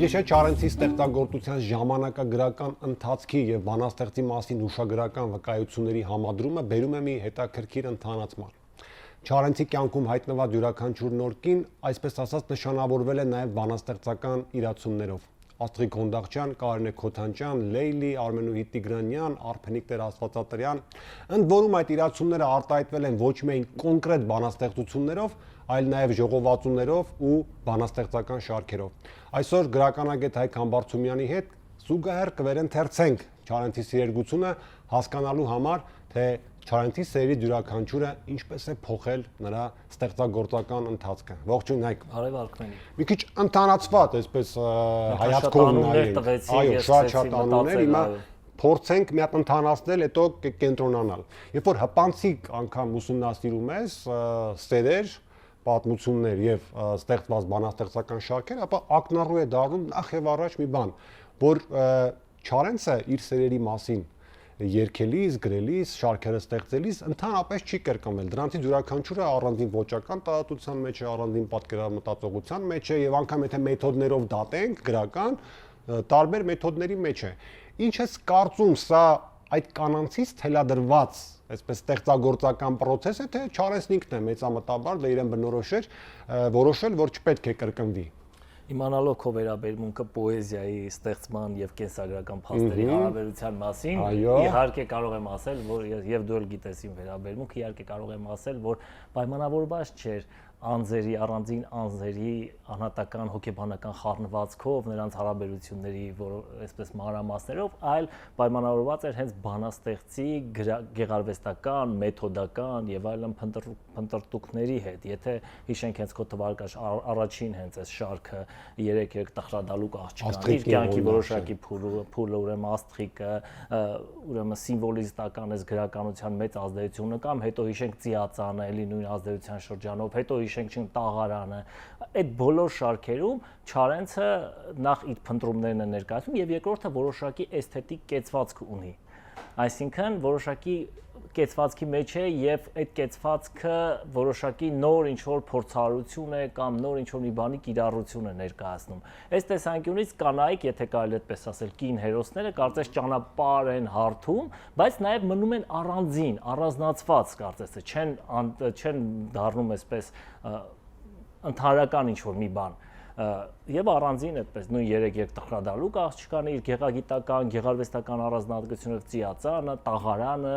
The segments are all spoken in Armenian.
Ուրիշ է Չարենցի ստեղծագործության ժամանակագրական ընթացքի եւ բանաստեղծի մասին հուշագրական վկայությունների համադրումը բերում է մի հետաքրքիր ընթանացման։ Չարենցի կյանքում հայտնված յուրաքանչյուր նոր կին, այսպես ասած, նշանավորվել է նաեւ բանաստեղծական իրացումներով։ Աստղիկ Հոնդաղչյան, Կարինե Քոթանջյան, Լեյլի, Արմենուհիտ Տիգրանյան, Արփենիկ Տեր Աստվածատրյան, ընդ որում այդ իրացումները արտահայտվել են ոչ միայն կոնկրետ բանաստեղծություններով, այլ նաև ժողովածուներով ու բանաստեղծական շարքերով։ Այսօր գրականագետ Հայկ Համբարձումյանի հետ զուգահեռ կվերընթերցենք Չարենցի սիրերգությունը հասկանալու համար, թե Չարենցի սերի յուրաքանչյուրը ինչպես է փոխել նրա ստեղծագործական ընթացքը։ Ողջույն Հայկ։ Բարև Արքմենի։ Մի քիչ ընթանացված, այսպես հայացքով նայենք։ Այո, շատ անուններ, հիմա փորձենք մի հատ ընթանացնել, հետո կենտրոնանալ։ Երբ որ հպանցիկ անգամ ուսումնասիրում ես սերեր, պատմություններ եւ ստեղծված բանաստեղծական շարքեր, ապա ակնառու է դառնում նախ եւ առաջ մի բան, որ Չարենցը իր սերերի մասին երգելիս, գրելիս, շարքերը ստեղծելիս ընդհանրապես չի կրկնվել։ Դրանցից յուրաքանչյուրը առանձին ոճական տարածության մեջ է, առանձին պատկերամտածողության մեջ է եւ անգամ եթե մեթոդներով դատենք գրական, տարբեր մեթոդների մեջ է։ Ինչ ես կարծում, սա այդ կանանցից թելադրված, այսպես ստեղծագործական process է, թե Չարենցն ինքն է մեծամտաբար դե իրեն բնորոշել, որ չպետք է կրկնվի։ Իմանալով քո վերաբերմունքը պոեզիայի ստեղծման եւ կենսագրական փաստերի հարաբերության մասին, իհարկե կարող եմ ասել, որ եւ դու էլ գիտես իմ վերաբերմունքը, իհարկե կարող եմ ասել, որ պայմանավորված չէր անձերի, առանձին անձերի անհատական հոգեբանական խառնվածքով, նրանց հարաբերությունների, այսպես մանրամասներով, այլ պայմանավորված էր հենց բանաստեղծի գեղարվեստական, մեթոդական եւ այլն փնտրտուքների հետ։ Եթե հիշենք հենց քո թվարկած առաջին հենց այս շարքը 3 տխրադալուկ աղջկան, իր կյանքի որոշակի փուլը, ուրեմն աստղիկը, ուրեմն սիմվոլիստական այս գրականության մեծ ազդեցությունը, կամ հետո հիշենք Ծիածանը, էլի նույն ազդեցության շրջանով, հետո հիշենք Տաղարանը, այդ բոլոր շարքերում Չարենցը նախ իր փնտրումներն է ներկայացնում եւ երկրորդը որոշակի էսթետիկ կեցվածք ունի։ Այսինքն որոշակի կեցվածքի մեջ է եւ այդ կեցվածքը որոշակի նոր ինչ-որ փորձառություն է կամ նոր ինչ-որ մի բանի կիրառություն է ներկայացնում։ Այս տեսանկյունից կանայք, եթե կարելի այդպես ասել, կին հերոսները կարծես ճանապարհ են հարթում, բայց նաեւ մնում են առանձին, առանձնացված կարծես չեն դառնում այսպես ընդհանրական ինչ-որ մի բան։ Եվ առանձին այդպես նույն 3 տխրադալուկ աղջկանը իր գեղագիտական, գեղարվեստական առանձնահատկությունով Ծիածանը, Տաղարանը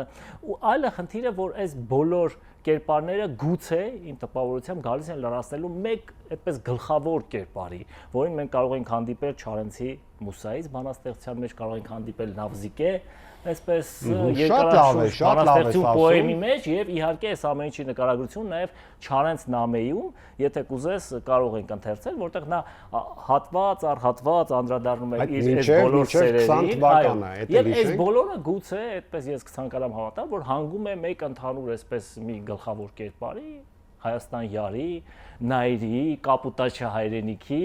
ու այլը խնդիրը, որ այս բոլոր կերպարները գուցե իմ տպավորությամբ գալիս են լրացնելու մեկ այդպես գլխավոր կերպարի, որին մենք կարող ենք հանդիպել Չարենցի Մուսայից բանաստեղծության մեջ, կարող ենք հանդիպել Նավզիկե, այսպես երկարաշունչ բանաստեղծություն պոեմի մեջ եւ իհարկե այս ամեն ինչի նկարագրություն նաեւ Չարենց Նամեյում, եթե կուզես կարող ենք ընթերցել, որտեղ նա հատված առ հատված անդրադառնում է իր այս բոլոր սերերին, եւ այս բոլորը գուցե այդպես ես կցանկանամ հավատալ, որ հանգում է մեկ ընդհանուր այսպես մի գլխավոր կերպարի, Հայաստան Յարի, Նայրի, Կապուտաչի հայրենիքի,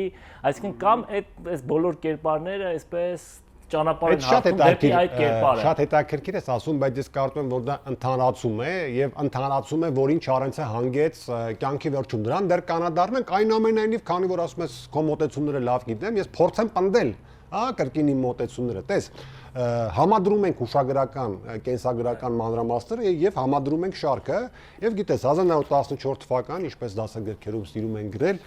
այսինքն կամ այս բոլոր կերպարները այսպես ճանապարհին հարթում դեպի այդ կերպարը։ Շատ հետաքրքիր ես ասում, բայց ես կարծում եմ, որ դա ընդհանրացում է եւ ընդհանրացում է, որին Չարենցը հանգեց կյանքի վերջում։ Դրան դեռ կանադառնանք, այնուամենայնիվ, քանի որ ասում ես քո մոտեցումները լավ գիտեմ, ես փորձեմ պնդել, կրկին իմ մոտեցումները։ Տես, համադրում ենք հուշագրական, կենսագրական մանրամասները եւ համադրում ենք շարքը, եւ գիտես 1914 թվական, ինչպես դասագրքերում սիրում են գրել,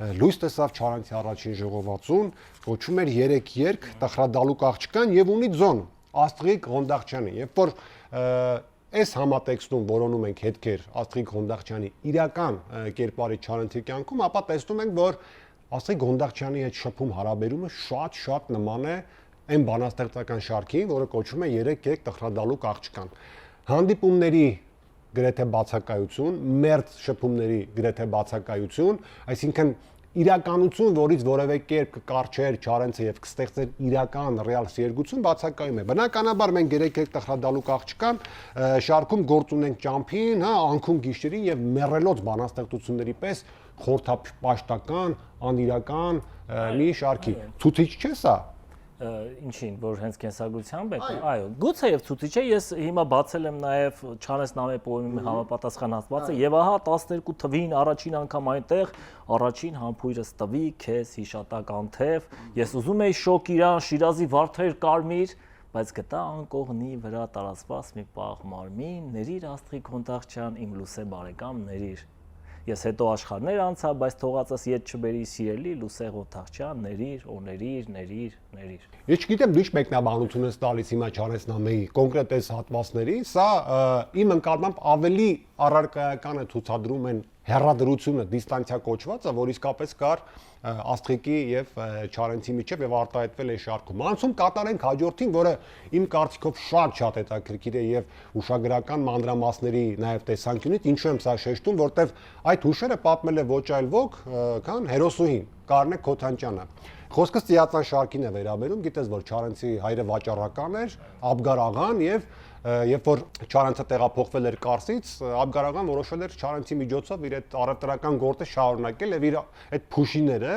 լույս տեսավ Չարենցի առաջին ժողովածուն, կոչվում էր 3 երգ, տխրադալուկ աղջկան եւ ունի ձոն, Աստղիկ Հոնդաղչյանի։ Երբ որ այս համատեքստում որոնում ենք հետքեր Աստղիկ Հոնդաղչյանի իրական կերպարի Չարենցի կյանքում, ապա տեսնում ենք, որ Աստղիկ Հոնդաղչյանի հետ շփում հարաբերումը շատ նման է այն բանաստեղծական շարքին, որը կոչվում է 3 երգ, տխրադալուկ աղջկան։ Հանդիպումների գրեթե բացակայություն, մերձ շփումների գրեթե բացակայություն, այսինքն իրականություն, որից որևէ կերպ կկարչեր Չարենցը եւ կստեղծեր իրական ռեալ սերգություն, բացակայում է։ Բնականաբար մենք 3 տխրադալուկ աղջկան շարքում գործ ունենք ճամփին, անքում գիշերին եւ մեռելոց բանաստեղծությունների պես խորթապաշտական, անիրական մի շարքի։ Ցուցիչ չէ սա։ ինչին, որ հենց կենսագրությամբ եք, այո, գուցե եւ ցուցիչ է, ես հիմա բացել եմ նաեւ Չանես Նամե պոեմի համապատասխան հատվածը եւ ահա 12 թվին առաջին անգամ այնտեղ առաջին համբույրս տվի քեզ հիշատակ անթև, ես ուզում էի շոկ իրան Շիրազի վարդեր կարմիր, բայց գտա անկողնի վրա տարածված մի պաղ մարմին, ներիր աստղի քոնտաղչյան իմ լուսե բարեկամ ներիր։ Ես հետո աշխարհներ անցա, բայց թողածս ետ չբերի սիրելի լուսեղ օթաղչյան, ներիր, ներիր։ Ես չգիտեմ դու ինչ մեկնաբանություն ես տալիս հիմա Չանես Նամեի կոնկրետ այս հատվածների, սա իմ ընկալմամբ ավելի առարկայական է ցուցադրում են հեռադրությունը դիստանցիա կոչվածը, որ իսկապես կար Աստղիկի եւ Չարենցի միջեւ եւ արտահայտվել է շարքում։ Անցում կատարենք հաջորդին, որը իմ կարծիքով շատ հետաքրքիր է եւ ուշագրական մանրամասների նաեւ տեսանկյունից, ինչու եմ սա շեշտում, որտեվ այդ հուշերը պատմել է ոչ այլ ոք, քան հերոսուհին Կարնե Քոթանյանը։ Խոսքս Ծիածան շարքին է վերաբերում, գիտես որ Չարենցի հայրը վաճառական էր, Աբգար աղան եւ երբ որ Չարենցը տեղափոխվել էր Կարսից, Աբգար աղան որոշել էր Չարենցի միջոցով իր այդ առևտրական գործը շարունակել եւ իր այդ փուշիները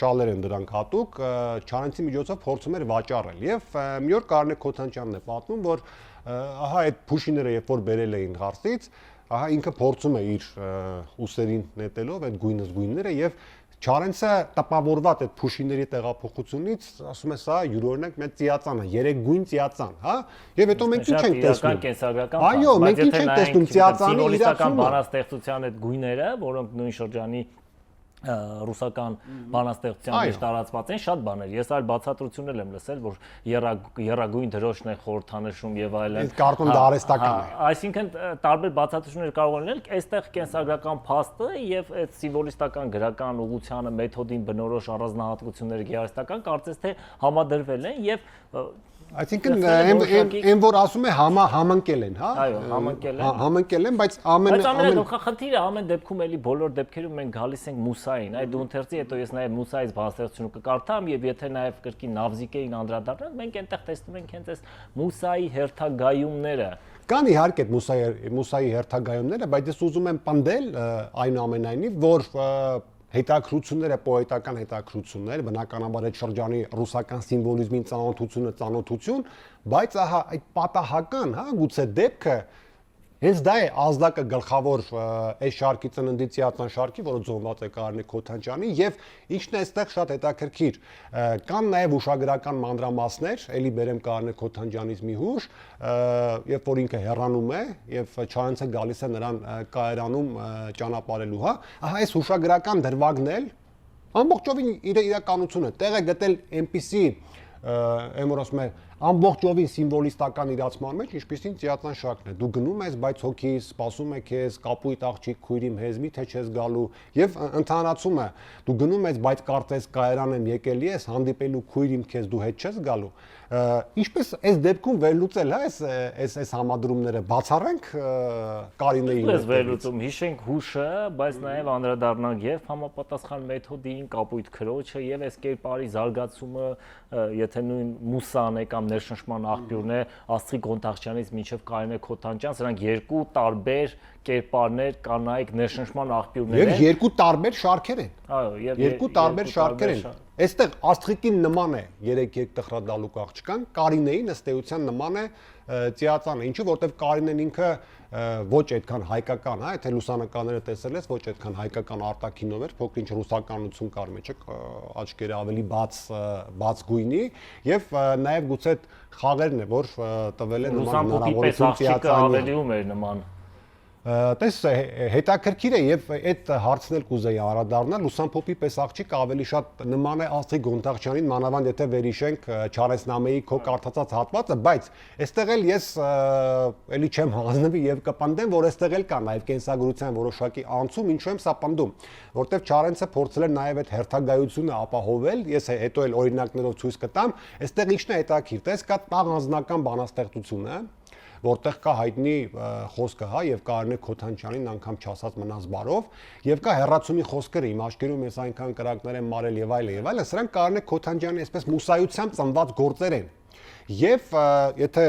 շալեր են դրանք հատուկ Չարենցի միջոցով փորձում էր վաճառել եւ մի օր Կարնե Քոթանյանն է պատմում, որ ահա այդ փուշիները երբ որ բերել էին Կարսից, ահա ինքը փորձում է իր ուսերին նետելով այդ գույնները եւ Չարենցը տպավորված այդ փուշիների տեղափոխությունից ասում է սա յուրօրինակ մեծ ծիածան է, երեքգույն ծիածան, հա? Եվ հետո մենք ինչ ենք տեսնում։ Այո, մենք ինչ ենք տեսնում ծիածանի իրական բանաստեղծության այդ գույները, որոնք նույն շրջանի ռուսական բանաստեղծության մեջ տարածված են շատ բաներ։ Ես այլ բացատրություններ եմ լսել, որ երագույն դրոշն է խորհրդանշում եւ այլն։ Իսկ կարտոն դա արհեստական է։ Այսինքն տարբեր բացատրություններ կարող են լինել, այստեղ կենսագրական փաստը եւ այդ սիմվոլիստական գրական ուղղությանը մեթոդին բնորոշ առանձնահատկությունները գեղարվեստական կարծես թե համադրվել են եւ Այսինքն այն որ ասում է համընկել են, հա? Այո, համընկել են։ Համընկել են, բայց խնդիրը ամեն դեպքում էլի բոլոր դեպքերում մենք գալիս ենք Մուսային, այդ դու ընթերցի հետո ես նաև Մուսայից բանաստեղծությունը կկարդամ եւ եթե նաև կրկին Նավզիկեին անդրադառնանք, մենք այնտեղ տեսնում ենք հենց այս Մուսայի հերթագայումները։ Կան իհարկե Մուսայի հերթագայումները, բայց ես ուզում եմ պնդել այնուամենայնիվ, որ հետաքրությունները պոետական հետաքրություններ, բնականաբար այդ շրջանի ռուսական սիմվոլիզմին ծանոթություն, բայց ահա այդ պատահական, հա, գուցե դեպքը հենց դա է ազդակը գլխավոր այս շարքի ծննդի Ծիածան շարքի, որը ձոնված է Կարնե Քոթանյանի եւ ինչն է այստեղ շատ հետաքրքիր, կան նաեւ ուշագրական մանրամասներ, ելի բերեմ Կարնե Քոթանյանից մի հուշ, երբ որ ինքը հեռանում է եւ Չարենցը գալիս է նրան կայարանում ճանապարհելու, հա, ահա այս ուշագրական դրվագն էլ ամբողջովին իր իրականությունը տեղ է գտել այնպիսի որ ասում է ամբողջովին սիմվոլիստական իրացման մեջ, ինչպիսին Ծիածան շարքն է։ Դու գնում ես, բայց հոգիս սպասում է քեզ, կապույտ աղջիկ քույրիմ հեզմի թե չես գալու եւ ընդհանրացում է։ Դու գնում ես, բայց կարծես կայարան եմ եկել ես, հանդիպելու քույրիմ քեզ դու հետ չես գալու։ Ինչպես այս դեպքում վերլուծել հա այս համադրումները բացառենք Կարինեի հետ վերլուծում հիշենք հուշը, բայց նաև անդրադառնանք եւ համապատասխան մեթոդին, կապույտ քրոջը եւ այս կերպարի զարգացումը, եթե նույն Մուսան է կամ ներշնչման աղբյուրն է Աստղիկ Ղոնտաղչյանից մինչև Կարինե Քոթանյան, սրանք երկու տարբեր կերպարներ, կանայք ներշնչման աղբյուրներ են։ Եվ երկու տարբեր շարքեր են։ Այո, եւ երկու տարբեր շարքեր են։ Այստեղ Աստղիկին նման է 3 տխրադալուկ աղջկան, Կարինեին ըստ էության նման է Ծիածանը, ինչու որտեվ Կարինեն ինքը ոչ այդքան հայկական, հա, եթե լուսանկարները տեսել ես, ոչ այդքան հայկական արտաքինով էր, փոքր ինչ ռուսականություն կար մեջը, աչքերը ավելի բաց գույնի եւ նաեւ գուցե խաղերն է, որ տվել են նման հնարավորություն Ծիածանին ավելի ում էր նման։ Տես հետաքրքիր է եւ այդ հարցն էլ կուզեի անդրադառնալ Լուսանփոփի պես աղջիկ ավելի շատ նման է Աստղիկ Ղոնտաղչյանին, մանավանդ եթե վերհիշենք Չանես Նամեի քո կարդացած հատվածը, բայց այստեղ էլ ես էլի չեմ հանձնվի եւ կպնդեմ, որ այստեղ էլ կա նաեւ կենսագրության որոշակի անցում, ինչու եմ սա պնդում, որտեվ Չարենցը փորձել է նաեւ այդ հերթագայությունը ապահովել, ես հետո էլ օրինակներով ցույց կտամ, այստեղ ինչն է հետաքրքիր, տես կա տաղ անձնական բանաստեղծությունը, որտեղ կա հայտնի խոսքը, հա, եւ Կարինե Քոթանյանին անգամ չասած մնաց բարով, եւ կա հերացումի խոսքերը, իմ աշկերում ես այնքան կրակներ եմ մարել եւ այլն, սրանք Կարինե Քոթանյանի այսպես մուսայությամբ ծնված գործեր են։ Եւ եթե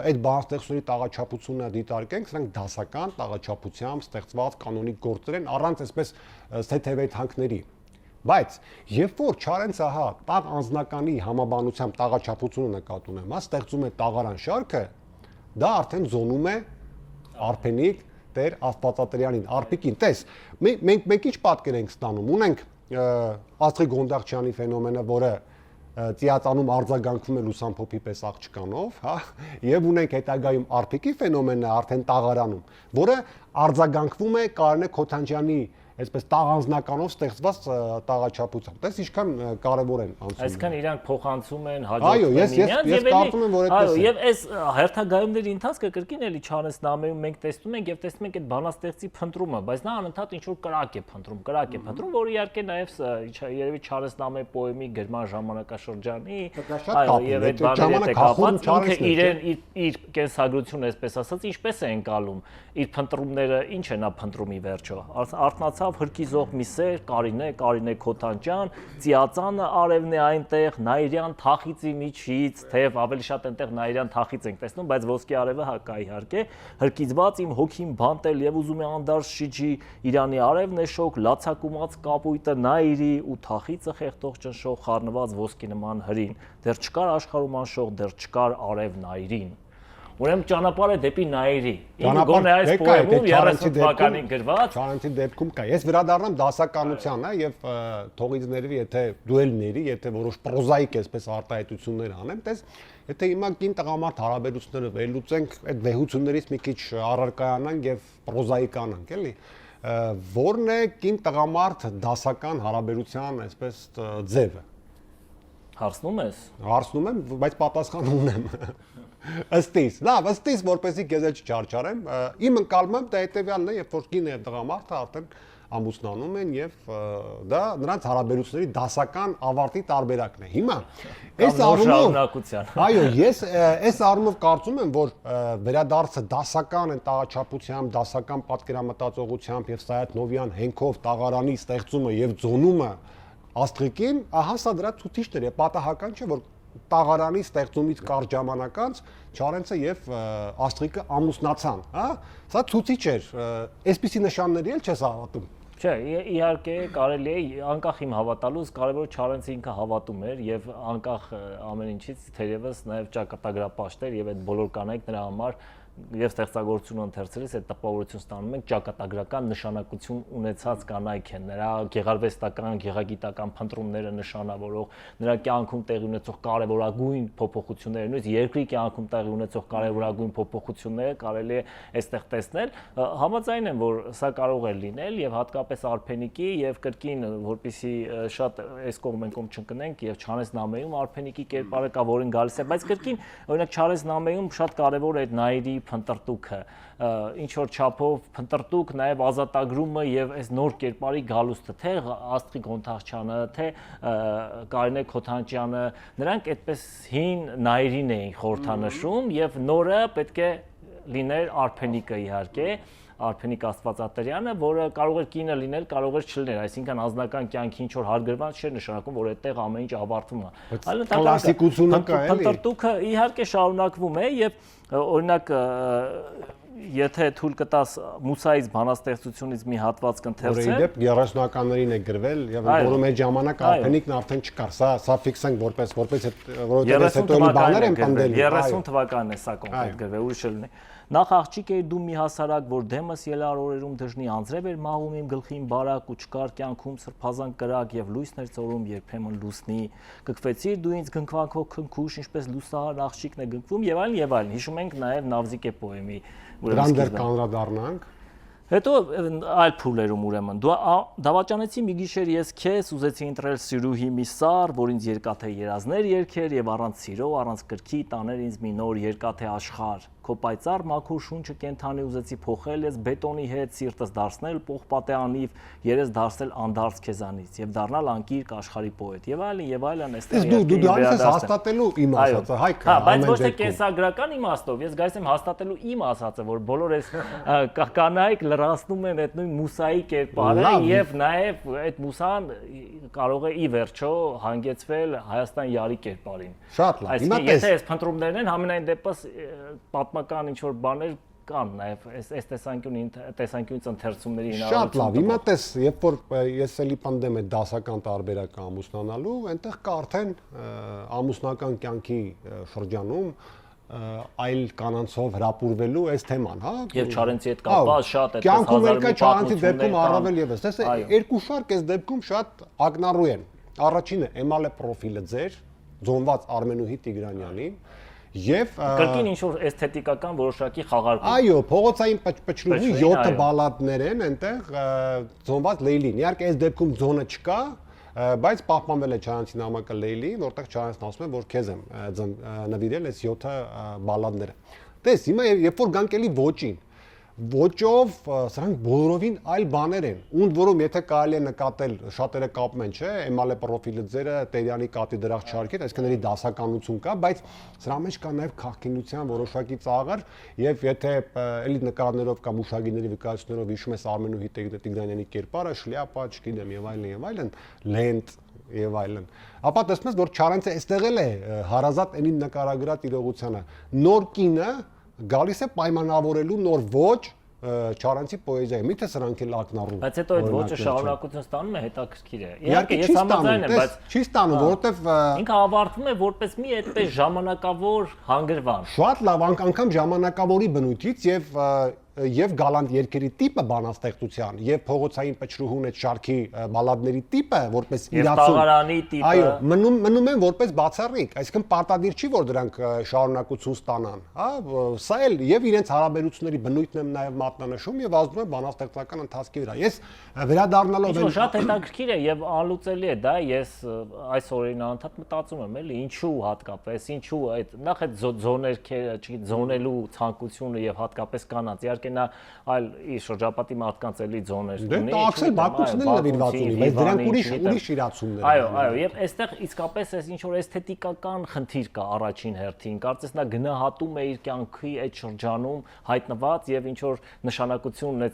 այդ բանաստեղծությունների տաղաչափությունը դիտարկենք, սրանք դասական տաղաչափությամբ ստեղծված կանոնիկ գործեր են առանց այսպես սեթևեթանքների։ Բայց երբ որ Չարենցը հա տաղ անձնականի համաբանությամբ տաղաչափությունը նկատի ունեմ, հա ստեղծում է տաղարան շարքը, դա արդեն զոնում է Արփենիկ Տեր Աստվածատրյանին, Արփիկին, տես, մենք ինչ պատկեր ենք ստանում, ունենք Աստղիկ Գոնդարչյանի ֆենոմենը, որը ծիածանում արձագանքվում է լուսամփոփի պես աղջկանով, հա, եւ ունենք հետագայում Արփիկի ֆենոմենը արդեն տաղարանում, որը արձագանքվում է Կարենե Քոթանջյանի այսպես տաղանձնականով ստեղծված տաղաչափությամբ։ Տես ինչքան կարևոր են անցում։ Այսքան իրանք փոխանցում են, հաջողվում են ես կարծում եմ, որ այդպես է։ Այո, եւ այս հերթագայումների ընթացքը կրկին էլի Չարենցն մենք տեսնում ենք եւ տեսնում ենք այդ բանաստեղծի փնտրումը, բայց նա անընդհատ ինչ որ կրակ է փնտրում, որը իհարկե նաեւ երևի Չարենցն պոեմի գրման ժամանակաշրջանի, այո, եւ այդ բաների հետ կապված ինքը իր կենսագրությունը, այսպես ասած, ինչպես է ընկալում, իր փնտրումները, ինչ է նա փնտրում ի վերջո։ Արթնացավ հրկիզող մի սեր, Կարինե Քոթանջյան, Ծիածանը արևն է այնտեղ, Նայիրյան թախիծի միջից, թեև ավելի շատ այնտեղ Նայիրյան թախիծ ենք տեսնում, բայց ոսկե արևը հա կա իհարկե, հրկիզված իմ հոգին բանտել եւ ուզում է անդարս շիջի, Իրանի արևն է շոկ, լացակումած կապույտը Նայիրի ու թախիծը խեղդող ճնշող խառնված ոսկի նման հրին, դեռ չկար աշխարհում անշող, դեռ չկար արև Նայիրին։ Ուրեմն ճանապարհը դեպի Նայիրի։ Ինքը գոնե այս պոեմում 30 թվականին գրված Չարենցի դեպքում կա։ Ես վերադառնամ դասականության, հա, եւ թողից ներվի, եթե դուելների, եթե որոշ պրոզայիկ այսպես արտահայտություններ անեմ, տես, եթե հիմա կին տղամարդ հարաբերությունները վերլուծենք, այդ վեհություններից մի քիչ առարկայանանք եւ պրոզայիկանանք, էլի։ Որն է կին տղամարդ դասական հարաբերության այսպես ձևը։ Հարցնում ես։ Հարցնում եմ, բայց պատասխան ունեմ։ Ըստիս, լավ, ըստիս որպեսզի քեզ չչարչարեմ, իմ ընկալմամբ դա հետեւյալն է, երբ որ կինը եւ տղամարդը արդեն ամուսնանում են եւ դա նրանց հարաբերությունների դասական ավարտի տարբերակն է։ Հիմա այս առումով այո, ես այս առումով կարծում եմ, որ վերադարձը դասական են տաղաչափությամբ, դասական պատկերամտածողությամբ եւ Սայաթ-Նովյան հենքով տաղարանի ստեղծումը եւ ձոնումը Աստղիկին, ահա սա դրա ցուցիչներ է, պատահական չէ, որ տաղարանի ստեղծումից կարճ ժամանակ անց Չարենցը եւ Աստղիկը ամուսնացան, հա? Սա ցուցիչ էր, այսպիսի նշանների էլ չես հավատում։ Չէ, իհարկե կարելի է անկախ իմ հավատալուց կարևոր Չարենցը ինքը հավատում էր եւ անկախ ամեն ինչից թերևս նաեւ ճակատագրապաշտ էր եւ այդ բոլոր կանայք նրա համար եւ ստեղծագործությունը ընթերցելիս այդ տպավորություն ստանում ենք ճակատագրական նշանակություն ունեցած կանայք են նրա գեղարվեստական, գեղագիտական փնտրումները նշանավորող, նրա կյանքում տեղի ունեցող կարևորագույն փոփոխությունները, նույնիսկ երկրի կյանքում տեղի ունեցող կարևորագույն փոփոխությունները կարելի է այստեղ տեսնել։ Համաձայն եմ, որ սա կարող է լինել եւ հատկապես Արփենիկի եւ կրկին, որպեսի շատ այս կողմ են կողմ չընկնենք եւ Չարենց նամեում Արփենիկի կերպարը կա, որին գալիս է, բայց կրկին օրինակ Չարենց նամեում շատ կարևոր է այդ Նայիրի փնտրտուքը, ինչ որ չափով փնտրտուք, նաև ազատագրումը եւ այս նոր կերպարի գալուստը, թե Աստղիկ Գոնդարչյանը, թե Կարինե Քոթանջյանը, նրանք այդպես հին Նայիրին էին խորհրդանշում եւ նորը պետք է լիներ Արփենիկը իհարկե, Արփենիկ Աստվածատրյանը, որը կարող էր կինը լինել, կարող էր չլինել, այսինքն անձնական կյանքի ինչ որ հարգրված չէր նշանակում, որ այդտեղ ամեն ինչ ավարտվում է։ Այլ կլասիկությունը կա, էլի։ Փնտրտուքը իհարկե շարունակվում է եւ օրինակ եթե թույլ կտաս Մուսայից բանաստեղծությունից մի հատված կընթերցեմ, որը իդեպ 30-ականներին է գրվել եւ որում այդ ժամանակ Արփենիկն արդեն չկար, սա ֆիքսենք որպես որովհետեւ հետո էլի բաներ են պնդել։ 30 թվականն է սա կոնկրետ գրվել, ուրիշ էլ ունի։ Նախ աղջիկ էի դու մի հասարակ, որ դեմս ելարորերում դժնի անձրև էր մահում իմ գլխին բարակ ու չկար կյանքում սրբազան կրակ եւ լույսն էր ծորում երբեմն լուսնի։ Կքվեցիր դու ինձ գնքվանքով քնքուշ, ինչպես լուսահար աղջիկն է գնքվում եւ այլն եւ այլն։ Հիշում ենք նաեւ Նավզիկե պոեմի Դրան դեռ կանրադառնանք։ Հետո այլ փուլերում ուրեմն դու դավաճանեցի մի գիշեր ես քեզ ուզեցի ընտրել սիրուհի մի սար, որ ինձ երկաթե երազներ երկեր եւ առանց սիրո, առանց կրքի տաներ ինձ մի նոր երկաթե աշխարհ։ Քո պայծառ մաքուր շունչը կենթանի ուզեցի փոխել ես բետոնի հետ, սիրտս դարձնել պողպատե անիվ, երես դարձնել անդարձ քեզանից եւ դառնալ անկիրք աշխարհի պոետ եւ այլն այստեղ։ Դու դրանից ես հաստատելու իմ ասածը, Հայկ։ Հա, բայց ոչ թե կենսագրական իմաստով, ես գալիս եմ հաստատելու իմ ասածը, որ բոլոր այս կանայք լրացնում են այդ նույն մուսայի կերպարը եւ նաեւ այդ մուսան կարող է ի վերջո հանգեցվել Հայաստան յարի կերպարին։ Շատ լավ։ Հիմա եթե այս փնտրումներն են, համենայն դեպս պատմական ինչ որ բաներ կան նաև այս տեսանկյունից ընթերցումների Շատ լավ, հիմա տես, երբ որ ես էլի պնդեմ այդ դասական տարբերակը ամուսնանալու, այնտեղ կա արդեն ամուսնական կյանքի շրջանում այլ կանանցով հրապուրվելու այս թեման, հա։ Եվ Չարենցի հետ կապված շատ այդպես կյանքում էլ կա Չարենցի դեպքում առավել եւս, տես երկու շարք այս դեպքում շատ ակնառու են։ Առաջինը Էմալե պրոֆիլը ձեր ձոնված Արմենուհի Տիգրանյանին եւ կրկին ինչ որ էսթետիկական որոշակի խաղարկում։ Այո, փողոցային պճպճրուհի 7 բալադներ են այնտեղ ձոնված Լեյլին։ Իհարկե այս դեպքում ձոնը չկա, բայց պահպանվել է Չարենցի նամակը Լեյլին, որտեղ Չարենցն ասում է, որ քեզ եմ նվիրել այս 7 բալադները։ Տես, հիմա երբ որ գանք էլի ոճին, ոճով սրանք բոլորովին այլ բաներ են։ Ունդ որում եթե կարելի է նկատել, շատերը կապում են, չէ, Էմալե պրոֆիլը ձերը Տերյանի կատի դրախ չարքեր, այսինքն էլի դասականություն կա, բայց սրա մեջ կա նաև քաղաքինության որոշակի ծաղր, եւ եթե էլի նկարներով կամ ուշագիրների վկայություններով հիշում ես Արմենուհի Տիգրանյանի կերպարը, շլյապա, չգիտեմ եւ այլն, լենտ եւ այլն։ Ապա տեսնես, որ Չարենցը այստեղ էլ է հարազատ այնին նկարագրած իրողությանը։ Նոր կինը գալիս է պայմանավորելու նոր ոճ Չարենցի պոեզիայի։ Միթե սրանք էլ ակնառու։ Բայց հետո այդ ոճը շարունակություն ստանում է, հետաքրքիր է։ Իհարկե ես համաձայն եմ, բայց չի ստանում, որովհետև ինքը ավարտվում է որպես մի այդպես ժամանակավոր հանգրվան։ Շատ լավ, անգամ ժամանակավորի բնույթից եւ գալանտ երկերի տիպը բանաստեղծության եւ փողոցային պճրուհուն այդ շարքի բալադների տիպը որպես իրացում տաղարանի տիպը այո մնում են որպես բացառիկ, այսինքն պարտադիր չի որ դրանք շարունակություն ստանան, հա, սա էլ եւ իրենց հարաբերությունների բնույթն եմ նաեւ մատնանշում եւ ազդում է բանաստեղծական ընթացքի վրա։ Ես վերադառնալով այն շատ հետաքրքիր է եւ անլուծելի է դա, ես այս օրերին անընդհատ մտածում եմ, էլի ինչու հատկապես, ինչու այդ նախ այդ զոներքերը, զոնելու ցանկությունը եւ հատկապես կանանց նա այլ շրջապատի մարդկանց էլի ձոներ ունի։ Դե Աքսել Բաքոսն էլ նվիրված ունի, բայց դրանք ուրիշ իրացումներ են։ Այո, եւ այստեղ իսկապես էս ինչ որ էսթետիկական խնդիր կա առաջին հերթին։ Կարծես նա գնահատում է իր կյանքի այդ շրջանում հայտնված եւ ինչ որ նշանակություն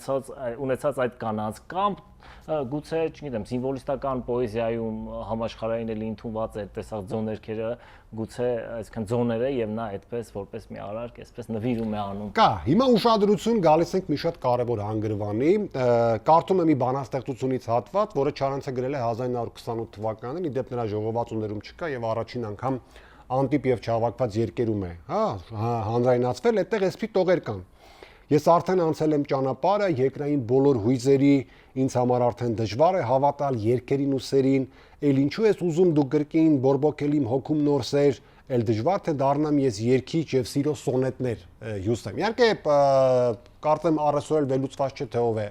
ունեցած այդ կանանց կամ գուցե, չգիտեմ, սիմվոլիստական պոեզիայում համաշխարհային էլի ընդունված է տեսակ ձոներքերը, գուցե այսքան ձոները եւ նա այդպես որպես մի արարք, այսպես նվիրում է անում։ Կա, հիմա ուշադրություն գալիս ենք մի շատ կարևոր հանգրվանի, կարդում եմ մի բանաստեղծությունից հատված, որը Չարենցը գրել է 1928 թվականին, իդեպ նրա ժողովածուներում չկա եւ առաջին անգամ անտիպ եւ չհավաքված երկերում է, հա, հանրայնացվել, այդտեղ էսպի տողեր կան։ Ես արդեն անցել եմ ճանապարհը, երկրային բոլոր հույզերի, ինձ համար արդեն դժվար է հավատալ երկերին ու սերին, ել ինչու ես ուզում դու գրկին բորբոքել իմ հոգում նոր սեր, ել դժվար թե դառնամ ես երկիչ եւ սիրո սոնետներ հյուսեմ։ Իհարկե կարծեմ առեսօր վերլուծված չէ թե ով է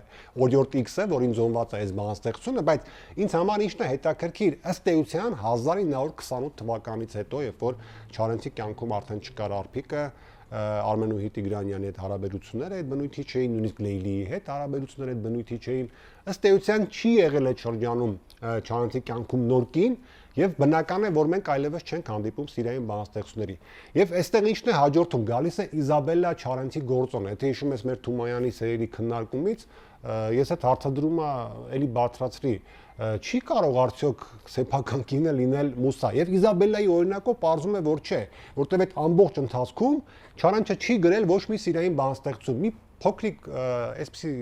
Օրիորդ X-ը, որին զոնված է այս բանաստեղծությունը, բայց ինձ համար ինչն է հետաքրքիր, ըստ էության 1928 թվականից հետո, երբ որ Չարենցի կյանքում արդեն չկար Արփիկը, Արմենուհի Տիգրանյանի հետ հարաբերությունները այդ բնույթի չէին, նույնիսկ Լեյլիի հետ հարաբերությունները այդ բնույթի չէին, ըստ էության չի եղել այդ շրջանում Չարենցի կյանքում նոր կին եւ բնական է որ մենք այլևս չենք հանդիպում սիրային բանաստեղծությունների։ Եվ այստեղ ինչն է հաջորդում, գալիս է Իզաբելլա Չարենցի գործոնը։ Եթե հիշում ես մեր Թումանյանի սերերի քննարկումից, ես այդ հարցադրումը էլի բարձրացրի, չի կարող արդյոք սեփական կինը լինել մուսա եւ Իզաբելլայի օրինակով պարզում է որ չէ, որտեղ այդ ամբողջ ընթացքում Չարենցը չի գրել ոչ մի սիրային բանաստեղծություն, մի փոքրիկ այսպիսի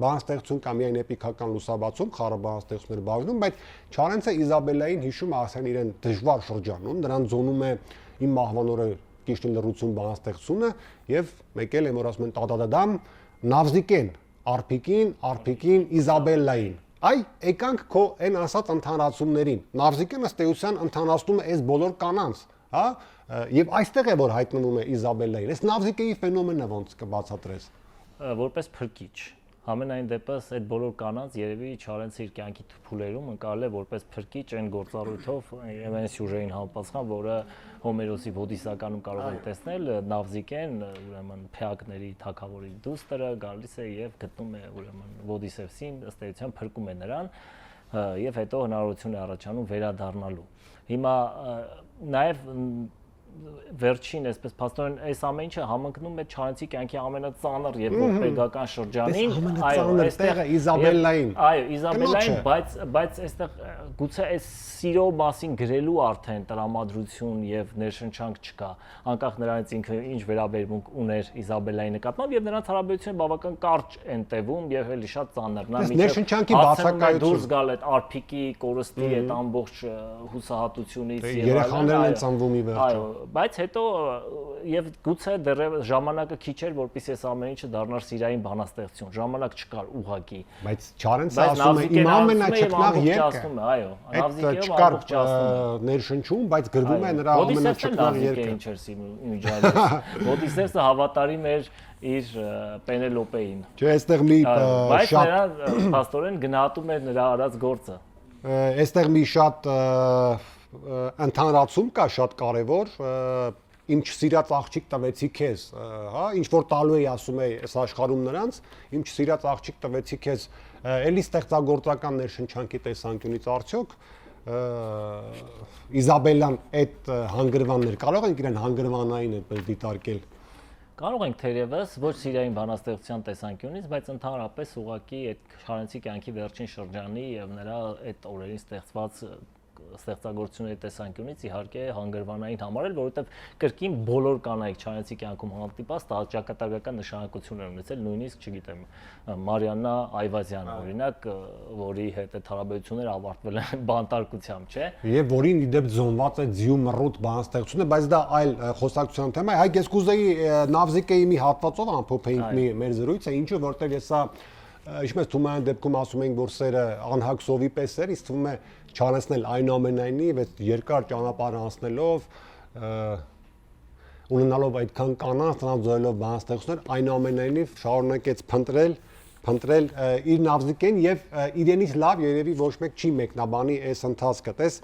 բանաստեղծություն կամ միայն էպիկական լուսաբացում, խառը բանաստեղծություններ բաժնում, բայց Չարենցը Իզաբելլային հիշում է ասեն իրեն դժվար շրջանում, նրան զոնում է իմ մահվան օրը Կիշտին լռություն բանաստեղծությունը եւ մեկ էլ եմ որ ասում են տադադադամ Նավզիկեն, Արփիկին, Իզաբելլային։ Այ եկանք քո այն ասած ընդհանրացումներին։ Նավզիկեն ըստ էության ընդհանրացնում է այս բոլոր կանանց, հա, եւ այստեղ է որ հայտնվում է Իզաբելլային։ Այս Նավզիկեի ֆենոմենը ոնց կբացատրես։ Որպես փրկիչ։ Համենայն դեպս այդ բոլոր կանանց երևի Չարենցը իր կյանքի փուլերում ընկալել է որպես փրկիչ այն գործառույթով եւ այն սյուժեին համապատասխան, որը Հոմերոսի Ոդիսականում կարող են տեսնել, Նավզիկեն, ուրեմն Փեակների թագավորի դուստրը գալիս է եւ գտնում է ուրեմն Ոդիսևսին, ըստ էության փրկում է նրան եւ հետո հնարավորություն է առաջանում վերադառնալու։ Հիմա նաեւ վերջին, այսպես փաստորեն այս ամեն ինչը համընկնում է Չարենցի կյանքի ամենածանր եւ ողբերգական շրջանին, այստեղ Իզաբելլային։ Այո, Իզաբելլային, բայց այստեղ գուցե այս սիրո մասին գրելու արդեն տրամադրություն եւ ներշնչանք չկա, անկախ նրանից ինքը ինչ վերաբերմունք уներ Իզաբելլայի նկատմամբ եւ նրանց հարաբերությունը բավական կարճ են տևում եւ էլի շատ ծանր։ Նա ներշնչանքի բացակայություն դուրս գալ այդ արփիկի կորստի այդ ամբողջ հուսահատությունից եւ երեխաներն են ծնվում ի վերջո։ Այո, բայց հետո եւ գուցե դեռևս ժամանակը քիչ էր, որpեսզի այս ամեն ինչը դառնար սիրային բանաստեղծություն։ Ժամանակ չկար ուղակի։ Բայց Չարենցը ասում է իմ ամենաչկնաղ երկը։ Այո, Նավզիկեով ամբողջացնում։ Ներշնչում, բայց գրվում է նրա ամենաչկնաղ երկը։ Ինչ էր Սիմիջարը։ Ոդիսեսը հավատարիմ էր իր Պենելոպեին։ Չէ, այստեղ մի բայց նրա փաստորեն գնահատում էր նրա արած գործը։ Այստեղ մի շատ ընդհանրացում կա շատ կարևոր, իմ չսիրած աղջիկ տվեցի քեզ, հա, ինչ որ տալու էի ասում էի այս աշխարհում նրանց, իմ չսիրած աղջիկ տվեցի քեզ, էլի ստեղծագործական ներշնչանքի տեսանկյունից արդյոք Իզաբելլան այդ հանգրվաններ կարող ենք իրեն հանգրվանային այդպես դիտարկել։ Կարող ենք թերևս ոչ սիրային բանաստեղծության տեսանկյունից, բայց ընդհանրապես ուղղակի այդ Չարենցի կյանքի վերջին շրջանի եւ նրա այդ օրերին ստեղծված ստեղծագործությունների տեսանկյունից իհարկե հանգրվանային համարել, որովհետև կրկին բոլոր կանայք Չարենցի կյանքում հանդիպած ճակատագրական նշանակություն են ունեցել, նույնիսկ, չգիտեմ, Մարիաննա Այվազյանը, օրինակ, որի հետ այդ հարաբերությունները ավարտվել են բանտարկությամբ, չէ՞։ Եվ որին ի դեպ զոնված է ձիու մռոտ բանաստեղծությունը, բայց դա այլ խոսակցության թեմա է։ Հայ ես կուզեի Նավզիկեի մի հատվածով ամփոփեինք մեր զրույցը, ինչու որտեղ եսա ինչպես Թումոյանի դեպքում ասում ենք, որ սերը անհակ սովի պես էր, իսկ թվում է Չարենցն էլ այնուամենայնիվ այդ երկար ճանապարհ անցնելով ունենալով այդքան կանանց, նրանց զոհելով բանաստեղծություններ, այնուամենայնիվ շարունակեց փնտրել իր Նավզիկեն եւ իրենից լավ երևի ոչ մեկ չի մեկնաբանի այս ընթացքը, տես,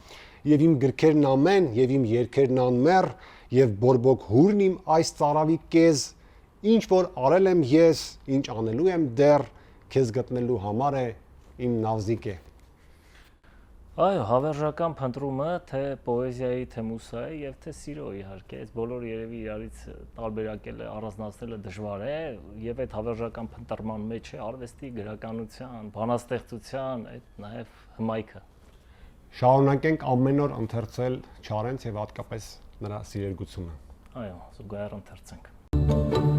եւ իմ գրքերն ամեն, եւ իմ երգերն անմեռ, եւ բորբոք հուրն իմ այս ծարավի կեզ, ինչ որ արել եմ ես, ինչ անելու եմ դեռ, քեզ գտնելու համար է իմ Նավզիկե։ Այո, հավերժական փնտրումը թե պոեզիայի, թե մուսայի եւ թե սիրո իհարկե, այս բոլորը երևի իրարից տարբերակելը, առանձնացնելը դժվար է եւ այդ հավերժական փնտրման մեջ է արվեստի, գրականության, բանաստեղծության այդ նաեւ հմայքը։ Շարունակենք ամեն օր ընթերցել Չարենց եւ հատկապես նրա սիրելգությունը։ Այո, զուգահեռ ընթերցենք։